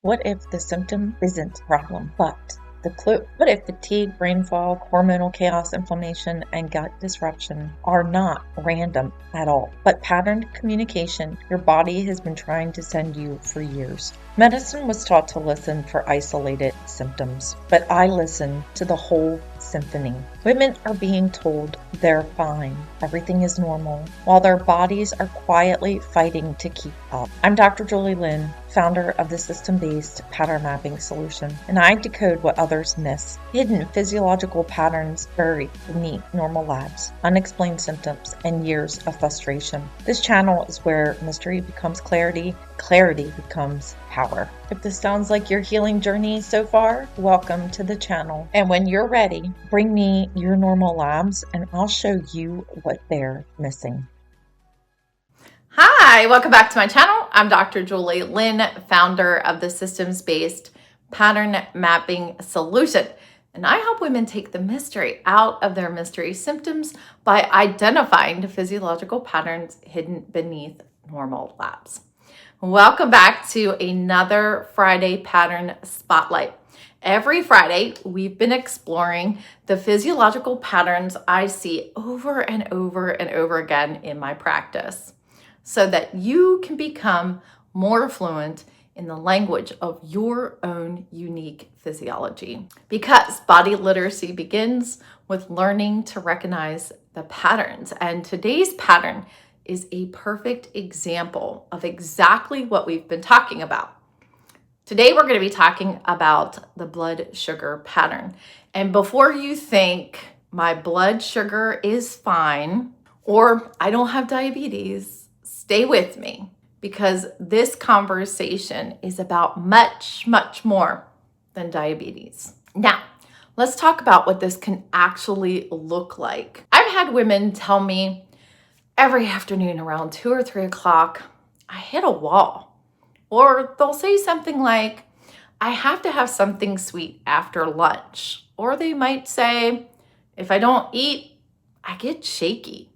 What if the symptom isn't a problem, but the clue? What if fatigue, brain fog, hormonal chaos, inflammation, and gut disruption are not random at all, but patterned communication your body has been trying to send you for years? Medicine was taught to listen for isolated symptoms, but I listen to the whole symphony. Women are being told they're fine, everything is normal, while their bodies are quietly fighting to keep up. I'm Dr. Julie Lynn, founder of the system-based pattern mapping solution, and I decode what others miss: hidden physiological patterns buried beneath normal labs, unexplained symptoms, and years of frustration. This channel is where mystery becomes clarity, clarity becomes power. If this sounds like your healing journey so far, welcome to the channel. And when you're ready, bring me your normal labs and I'll show you what they're missing. Hi, welcome back to my channel. I'm Dr. Julie Lynn, founder of the systems-based pattern mapping solution. And I help women take the mystery out of their mystery symptoms by identifying the physiological patterns hidden beneath normal labs. Welcome back to another Friday Pattern Spotlight. Every Friday, we've been exploring the physiological patterns I see over and over and over again in my practice, so that you can become more fluent in the language of your own unique physiology. Because body literacy begins with learning to recognize the patterns. And today's pattern is a perfect example of exactly what we've been talking about. Today, we're going to be talking about the blood sugar pattern. And before you think my blood sugar is fine or I don't have diabetes, stay with me, because this conversation is about much, much more than diabetes. Now, let's talk about what this can actually look like. I've had women tell me every afternoon around 2 or 3 o'clock, I hit a wall. Or they'll say something like, I have to have something sweet after lunch. Or they might say, if I don't eat, I get shaky.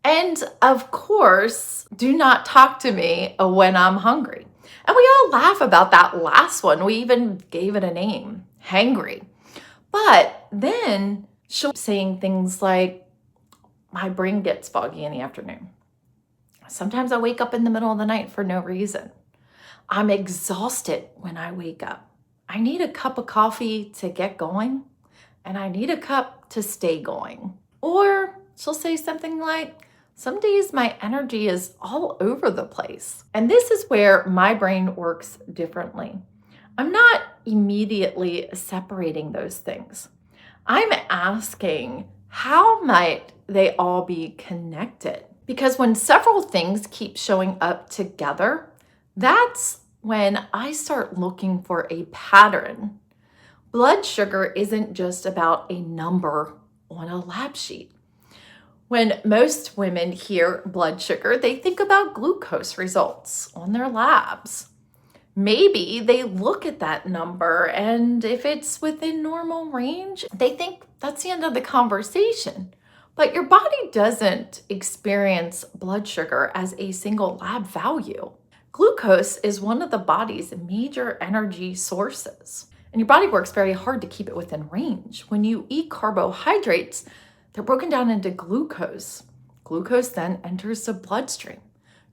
And of course, do not talk to me when I'm hungry. And we all laugh about that last one. We even gave it a name, hangry. But then she'll be saying things like, my brain gets foggy in the afternoon. Sometimes I wake up in the middle of the night for no reason. I'm exhausted when I wake up. I need a cup of coffee to get going, and I need a cup to stay going. Or she'll say something like, some days my energy is all over the place. And this is where my brain works differently. I'm not immediately separating those things. I'm asking, how might they all be connected? Because when several things keep showing up together, that's when I start looking for a pattern. Blood sugar isn't just about a number on a lab sheet. When most women hear blood sugar, they think about glucose results on their labs. Maybe they look at that number, and if it's within normal range, they think that's the end of the conversation. But your body doesn't experience blood sugar as a single lab value. Glucose is one of the body's major energy sources, and your body works very hard to keep it within range. When you eat carbohydrates, they're broken down into glucose. Glucose then enters the bloodstream.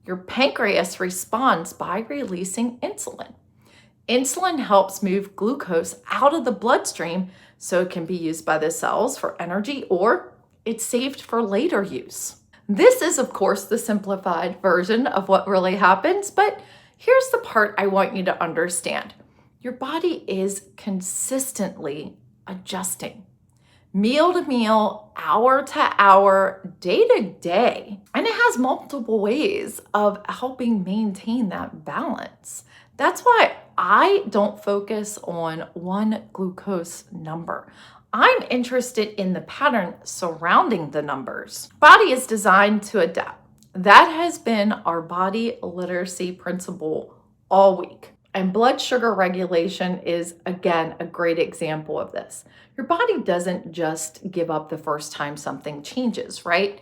Your pancreas responds by releasing insulin. Insulin helps move glucose out of the bloodstream so it can be used by the cells for energy, or it's saved for later use. This is, of course, the simplified version of what really happens, but here's the part I want you to understand. Your body is consistently adjusting, meal to meal, hour to hour, day to day. And it has multiple ways of helping maintain that balance. That's why I don't focus on one glucose number. I'm interested in the pattern surrounding the numbers. Body is designed to adapt. That has been our body literacy principle all week. And blood sugar regulation is, again, a great example of this. Your body doesn't just give up the first time something changes, right?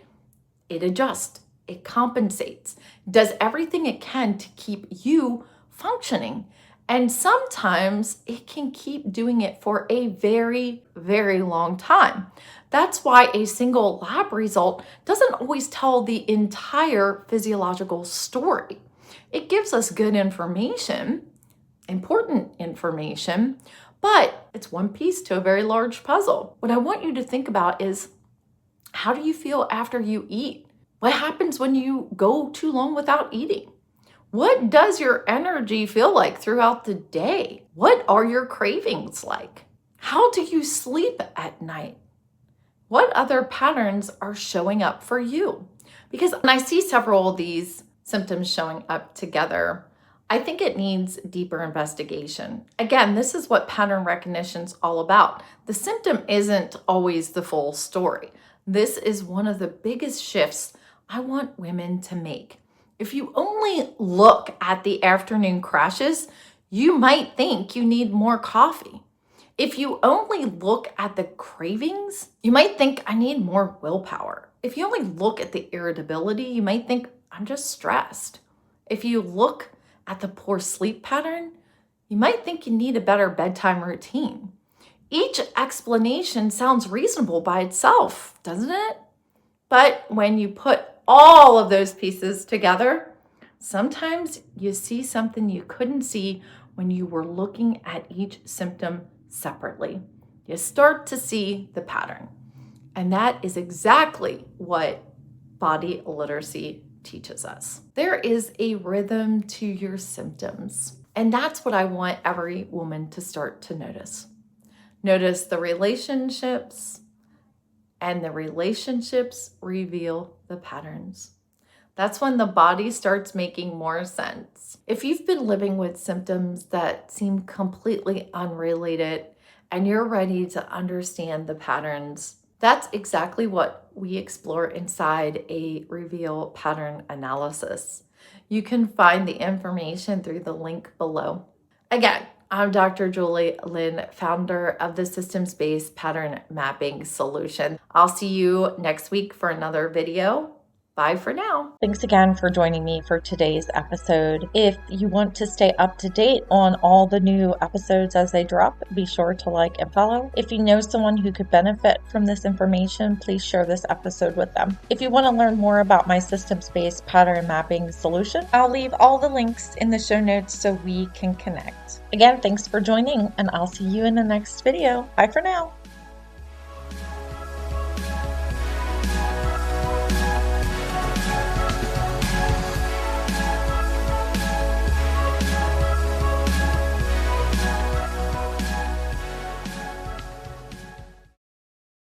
It adjusts, it compensates, does everything it can to keep you functioning And sometimes it can keep doing it for a very, very long time. That's why a single lab result doesn't always tell the entire physiological story. It gives us good information, important information, but it's one piece to a very large puzzle. What I want you to think about is, how do you feel after you eat? What happens when you go too long without eating? What does your energy feel like throughout the day? What are your cravings like? How do you sleep at night? What other patterns are showing up for you? Because when I see several of these symptoms showing up together, I think it needs deeper investigation. Again, this is what pattern recognition is all about. The symptom isn't always the full story. This is one of the biggest shifts I want women to make. If you only look at the afternoon crashes, you might think you need more coffee. If you only look at the cravings, you might think I need more willpower. If you only look at the irritability, you might think I'm just stressed. If you look at the poor sleep pattern, you might think you need a better bedtime routine. Each explanation sounds reasonable by itself, doesn't it? But when you put all of those pieces together, sometimes you see something you couldn't see when you were looking at each symptom separately. You start to see the pattern. And that is exactly what body literacy teaches us. There is a rhythm to your symptoms. And that's what I want every woman to start to notice. Notice the relationships, and the relationships reveal the patterns. That's when the body starts making more sense. If you've been living with symptoms that seem completely unrelated and you're ready to understand the patterns, that's exactly what we explore inside a Reveal Pattern Analysis. You can find the information through the link below. Again, I'm Dr. Julie Lynn, founder of the Systems-Based Pattern Mapping Solution. I'll see you next week for another video. Bye for now. Thanks again for joining me for today's episode. If you want to stay up to date on all the new episodes as they drop, be sure to like and follow. If you know someone who could benefit from this information, please share this episode with them. If you want to learn more about my systems-based pattern mapping solution, I'll leave all the links in the show notes so we can connect. Again, thanks for joining, and I'll see you in the next video. Bye for now.